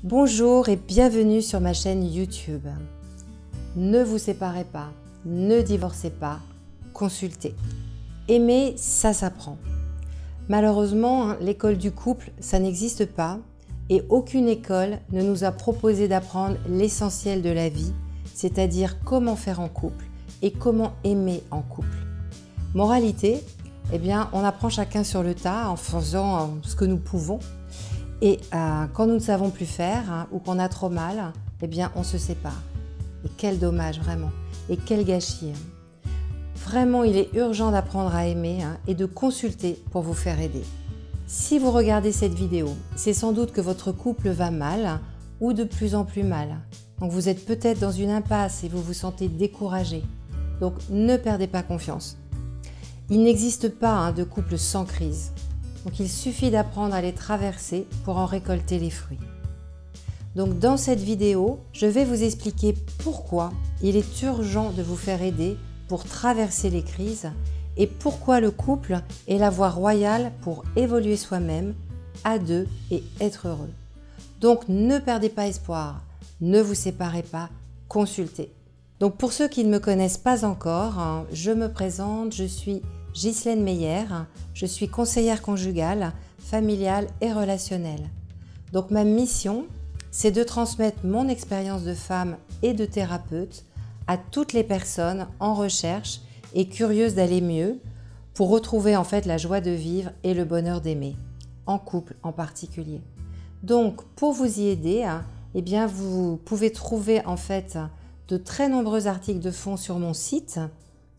Bonjour et bienvenue sur ma chaîne YouTube. Ne vous séparez pas, ne divorcez pas, consultez. Aimer, ça s'apprend. Malheureusement, l'école du couple, ça n'existe pas et aucune école ne nous a proposé d'apprendre l'essentiel de la vie, c'est-à-dire comment faire en couple et comment aimer en couple. Moralité, on apprend chacun sur le tas en faisant ce que nous pouvons. Et quand nous ne savons plus faire ou qu'on a trop mal, on se sépare. Et quel dommage vraiment, et quel gâchis. Vraiment, il est urgent d'apprendre à aimer et de consulter pour vous faire aider. Si vous regardez cette vidéo, c'est sans doute que votre couple va mal ou de plus en plus mal. Donc vous êtes peut-être dans une impasse et vous vous sentez découragé. Donc ne perdez pas confiance. Il n'existe pas de couple sans crise. Donc il suffit d'apprendre à les traverser pour en récolter les fruits. Donc dans cette vidéo, je vais vous expliquer pourquoi il est urgent de vous faire aider pour traverser les crises et pourquoi le couple est la voie royale pour évoluer soi-même, à deux et être heureux. Donc ne perdez pas espoir, ne vous séparez pas, consultez. Donc pour ceux qui ne me connaissent pas encore, je me présente, je suis Ghislaine Meyer, je suis conseillère conjugale, familiale et relationnelle. Donc ma mission, c'est de transmettre mon expérience de femme et de thérapeute à toutes les personnes en recherche et curieuses d'aller mieux pour retrouver la joie de vivre et le bonheur d'aimer, en couple en particulier. Donc pour vous y aider, vous pouvez trouver de très nombreux articles de fond sur mon site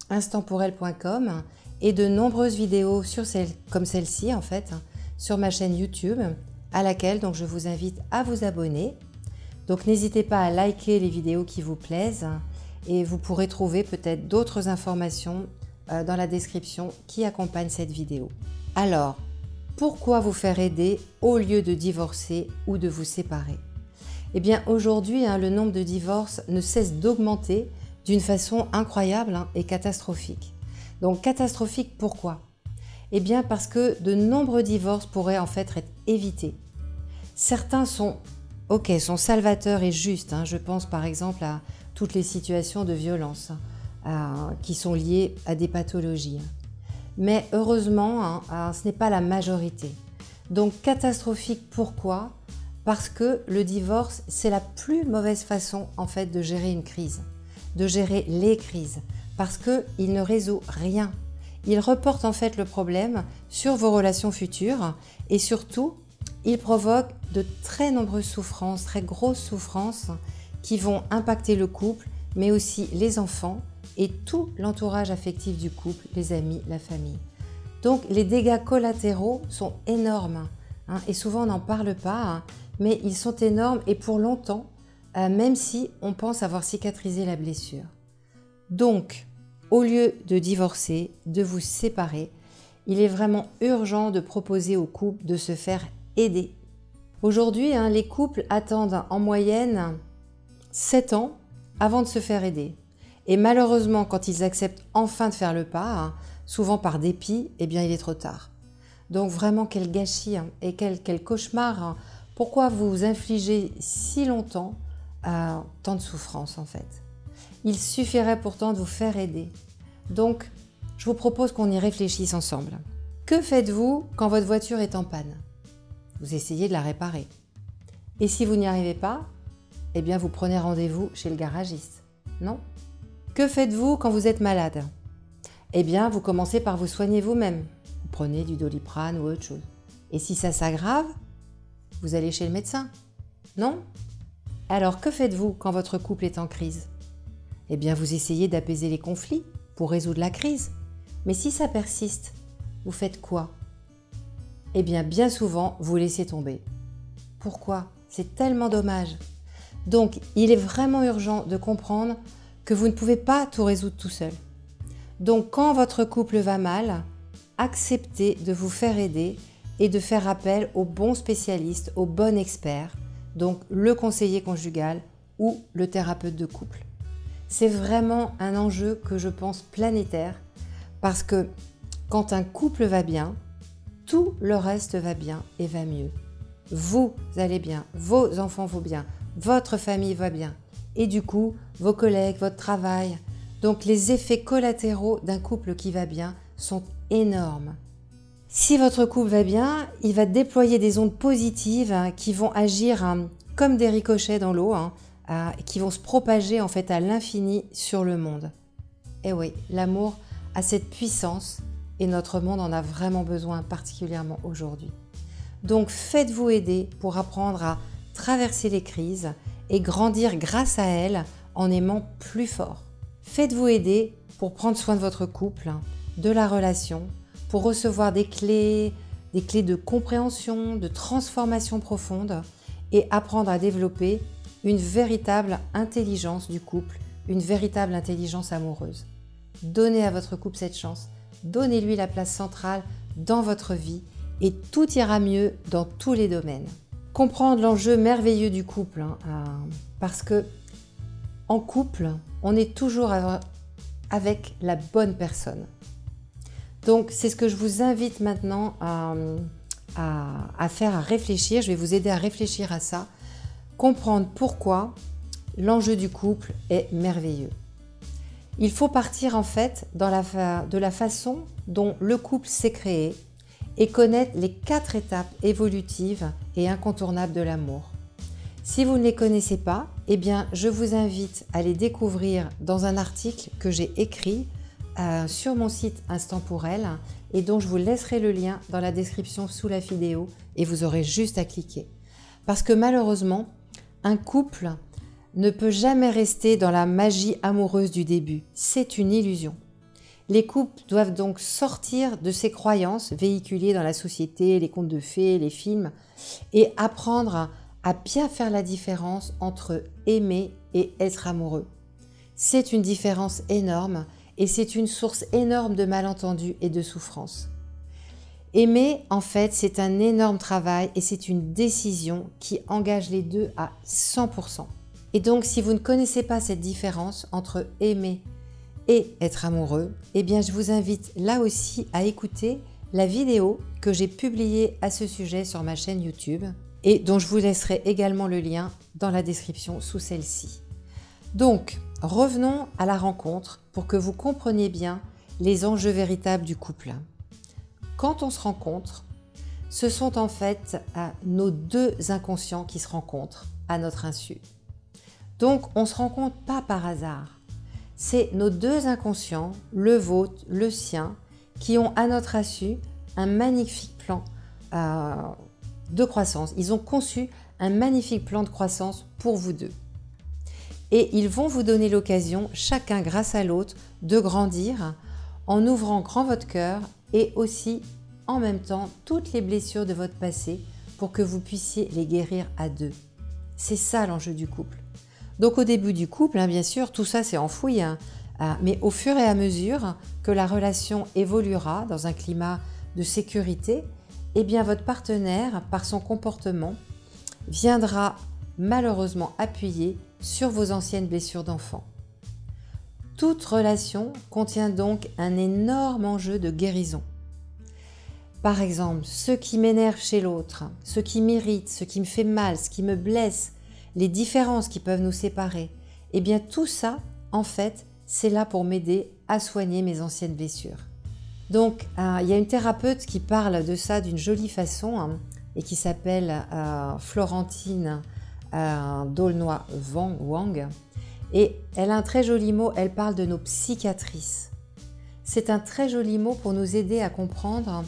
instantspourelle.com et de nombreuses vidéos comme celle-ci sur ma chaîne YouTube à laquelle je vous invite à vous abonner. Donc n'hésitez pas à liker les vidéos qui vous plaisent et vous pourrez trouver peut-être d'autres informations dans la description qui accompagnent cette vidéo. Alors, pourquoi vous faire aider au lieu de divorcer ou de vous séparer? Aujourd'hui, le nombre de divorces ne cesse d'augmenter d'une façon incroyable et catastrophique. Donc catastrophique, pourquoi? Parce que de nombreux divorces pourraient être évités. Certains sont salvateurs et justes. Je pense par exemple à toutes les situations de violence qui sont liées à des pathologies. Mais heureusement, ce n'est pas la majorité. Donc catastrophique, pourquoi? Parce que le divorce, c'est la plus mauvaise façon de gérer une crise, de gérer les crises. Parce qu'il ne résout rien. Il reporte le problème sur vos relations futures et surtout, il provoque de très nombreuses souffrances, très grosses souffrances qui vont impacter le couple, mais aussi les enfants et tout l'entourage affectif du couple, les amis, la famille. Donc les dégâts collatéraux sont énormes et souvent on n'en parle pas, mais ils sont énormes et pour longtemps, même si on pense avoir cicatrisé la blessure. Donc, au lieu de divorcer, de vous séparer, il est vraiment urgent de proposer au couple de se faire aider. Aujourd'hui, les couples attendent en moyenne 7 ans avant de se faire aider. Et malheureusement, quand ils acceptent enfin de faire le pas, souvent par dépit, il est trop tard. Donc vraiment, quel gâchis et quel cauchemar. Pourquoi vous infligez si longtemps tant de souffrance Il suffirait pourtant de vous faire aider. Donc, je vous propose qu'on y réfléchisse ensemble. Que faites-vous quand votre voiture est en panne? Vous essayez de la réparer. Et si vous n'y arrivez pas, vous prenez rendez-vous chez le garagiste, non? Que faites-vous quand vous êtes malade? Vous commencez par vous soigner vous-même. Vous prenez du Doliprane ou autre chose. Et si ça s'aggrave, vous allez chez le médecin, non? Alors, que faites-vous quand votre couple est en crise? Vous essayez d'apaiser les conflits pour résoudre la crise. Mais si ça persiste, vous faites quoi? Bien souvent, vous laissez tomber. Pourquoi? C'est tellement dommage. Donc, il est vraiment urgent de comprendre que vous ne pouvez pas tout résoudre tout seul. Donc, quand votre couple va mal, acceptez de vous faire aider et de faire appel au bon spécialiste, au bon expert, donc le conseiller conjugal ou le thérapeute de couple. C'est vraiment un enjeu que je pense planétaire parce que quand un couple va bien, tout le reste va bien et va mieux. vous allez bien, vos enfants vont bien, votre famille va bien. Et du coup, vos collègues, votre travail. Donc les effets collatéraux d'un couple qui va bien sont énormes. Si votre couple va bien, il va déployer des ondes positives qui vont agir comme des ricochets dans l'eau, qui vont se propager en fait à l'infini sur le monde. Et oui, l'amour a cette puissance et notre monde en a vraiment besoin, particulièrement aujourd'hui. Donc faites-vous aider pour apprendre à traverser les crises et grandir grâce à elles en aimant plus fort. Faites-vous aider pour prendre soin de votre couple, de la relation, pour recevoir des clés de compréhension, de transformation profonde et apprendre à développer une véritable intelligence du couple, une véritable intelligence amoureuse. Donnez à votre couple cette chance, donnez-lui la place centrale dans votre vie et tout ira mieux dans tous les domaines. Comprendre l'enjeu merveilleux du couple, parce que en couple, on est toujours avec la bonne personne. Donc c'est ce que je vous invite maintenant à faire, à réfléchir. Je vais vous aider à réfléchir à ça, comprendre pourquoi l'enjeu du couple est merveilleux. Il faut partir en fait de la façon dont le couple s'est créé et connaître les 4 étapes évolutives et incontournables de l'amour. Si vous ne les connaissez pas, eh bien, je vous invite à les découvrir dans un article que j'ai écrit sur mon site Instant pour elle et dont je vous laisserai le lien dans la description sous la vidéo et vous aurez juste à cliquer. Parce que malheureusement, un couple ne peut jamais rester dans la magie amoureuse du début. C'est une illusion. Les couples doivent donc sortir de ces croyances véhiculées dans la société, les contes de fées, les films, et apprendre à bien faire la différence entre aimer et être amoureux. C'est une différence énorme et c'est une source énorme de malentendus et de souffrance. Aimer, en fait, c'est un énorme travail et c'est une décision qui engage les deux à 100%. Et donc, si vous ne connaissez pas cette différence entre aimer et être amoureux, eh bien, je vous invite là aussi à écouter la vidéo que j'ai publiée à ce sujet sur ma chaîne YouTube et dont je vous laisserai également le lien dans la description sous celle-ci. Donc, revenons à la rencontre pour que vous compreniez bien les enjeux véritables du couple. Quand on se rencontre, ce sont en fait nos 2 inconscients qui se rencontrent à notre insu. Donc, on ne se rencontre pas par hasard. C'est nos 2 inconscients, le vôtre, le sien, qui ont à notre insu un magnifique plan de croissance. Ils ont conçu un magnifique plan de croissance pour vous deux. Et ils vont vous donner l'occasion, chacun grâce à l'autre, de grandir en ouvrant grand votre cœur et aussi en même temps toutes les blessures de votre passé pour que vous puissiez les guérir à 2. C'est ça l'enjeu du couple. Donc au début du couple, bien sûr, tout ça c'est enfoui, mais au fur et à mesure que la relation évoluera dans un climat de sécurité, eh bien votre partenaire, par son comportement, viendra malheureusement appuyer sur vos anciennes blessures d'enfant. Toute relation contient donc un énorme enjeu de guérison. Par exemple, ce qui m'énerve chez l'autre, ce qui m'irrite, ce qui me fait mal, ce qui me blesse, les différences qui peuvent nous séparer, eh bien tout ça, en fait, c'est là pour m'aider à soigner mes anciennes blessures. Donc, il y a une thérapeute qui parle de ça d'une jolie façon et qui s'appelle Florentine D'aulnoy-Wang. Et elle a un très joli mot, elle parle de nos psychiatrices. C'est un très joli mot pour nous aider à comprendre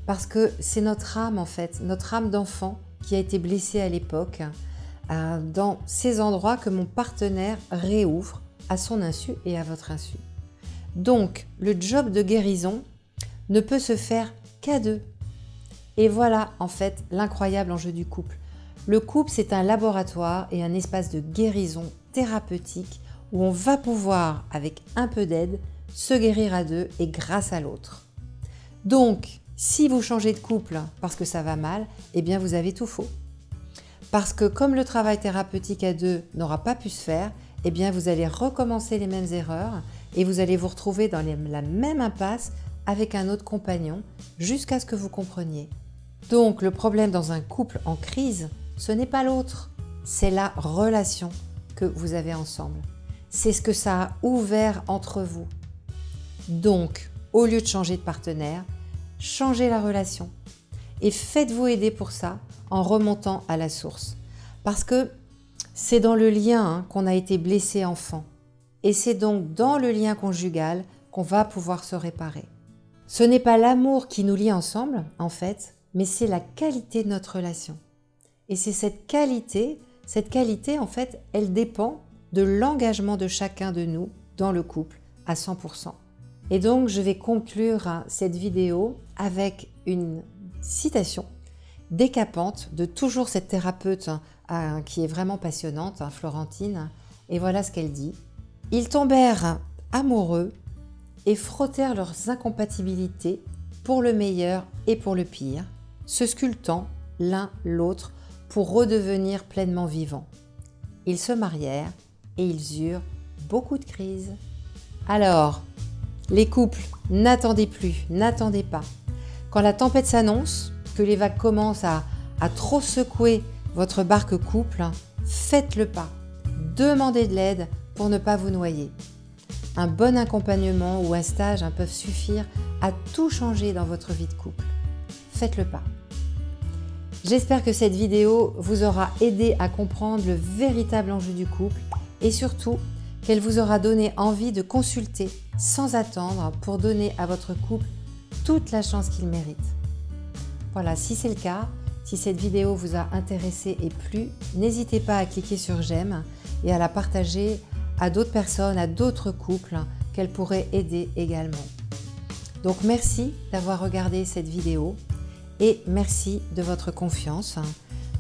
parce que c'est notre âme en fait, notre âme d'enfant qui a été blessée à l'époque dans ces endroits que mon partenaire réouvre à son insu et à votre insu. Donc, le job de guérison ne peut se faire qu'à 2. Et voilà en fait l'incroyable enjeu du couple. Le couple, c'est un laboratoire et un espace de guérison thérapeutique où on va pouvoir, avec un peu d'aide, se guérir à 2 et grâce à l'autre. Donc, si vous changez de couple parce que ça va mal, eh bien vous avez tout faux. Parce que comme le travail thérapeutique à 2 n'aura pas pu se faire, eh bien vous allez recommencer les mêmes erreurs et vous allez vous retrouver dans la même impasse avec un autre compagnon jusqu'à ce que vous compreniez. Donc le problème dans un couple en crise, ce n'est pas l'autre, c'est la relation que vous avez ensemble. C'est ce que ça a ouvert entre vous. Donc, au lieu de changer de partenaire, changez la relation et faites-vous aider pour ça en remontant à la source. Parce que c'est dans le lien qu'on a été blessé enfant. Et c'est donc dans le lien conjugal qu'on va pouvoir se réparer. Ce n'est pas l'amour qui nous lie ensemble, en fait, mais c'est la qualité de notre relation. Et c'est cette qualité, en fait, elle dépend de l'engagement de chacun de nous dans le couple à 100%. Et donc, je vais conclure cette vidéo avec une citation décapante de toujours cette thérapeute qui est vraiment passionnante, Florentine. Et voilà ce qu'elle dit. « Ils tombèrent amoureux et frottèrent leurs incompatibilités pour le meilleur et pour le pire, se sculptant l'un l'autre pour redevenir pleinement vivants. Ils se marièrent et ils eurent beaucoup de crises. » Alors, les couples, n'attendez plus, n'attendez pas. Quand la tempête s'annonce, que les vagues commencent à trop secouer votre barque couple, faites le pas. Demandez de l'aide pour ne pas vous noyer. Un bon accompagnement ou un stage peuvent suffire à tout changer dans votre vie de couple. Faites le pas. J'espère que cette vidéo vous aura aidé à comprendre le véritable enjeu du couple et surtout qu'elle vous aura donné envie de consulter sans attendre pour donner à votre couple toute la chance qu'il mérite. Voilà, si c'est le cas, si cette vidéo vous a intéressé et plu, n'hésitez pas à cliquer sur j'aime et à la partager à d'autres personnes, à d'autres couples qu'elle pourrait aider également. Donc merci d'avoir regardé cette vidéo et merci de votre confiance.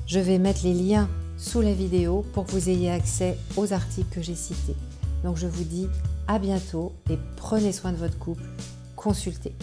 Je vais mettre les liens sous la vidéo pour que vous ayez accès aux articles que j'ai cités. Donc je vous dis à bientôt et prenez soin de votre couple. Consultez.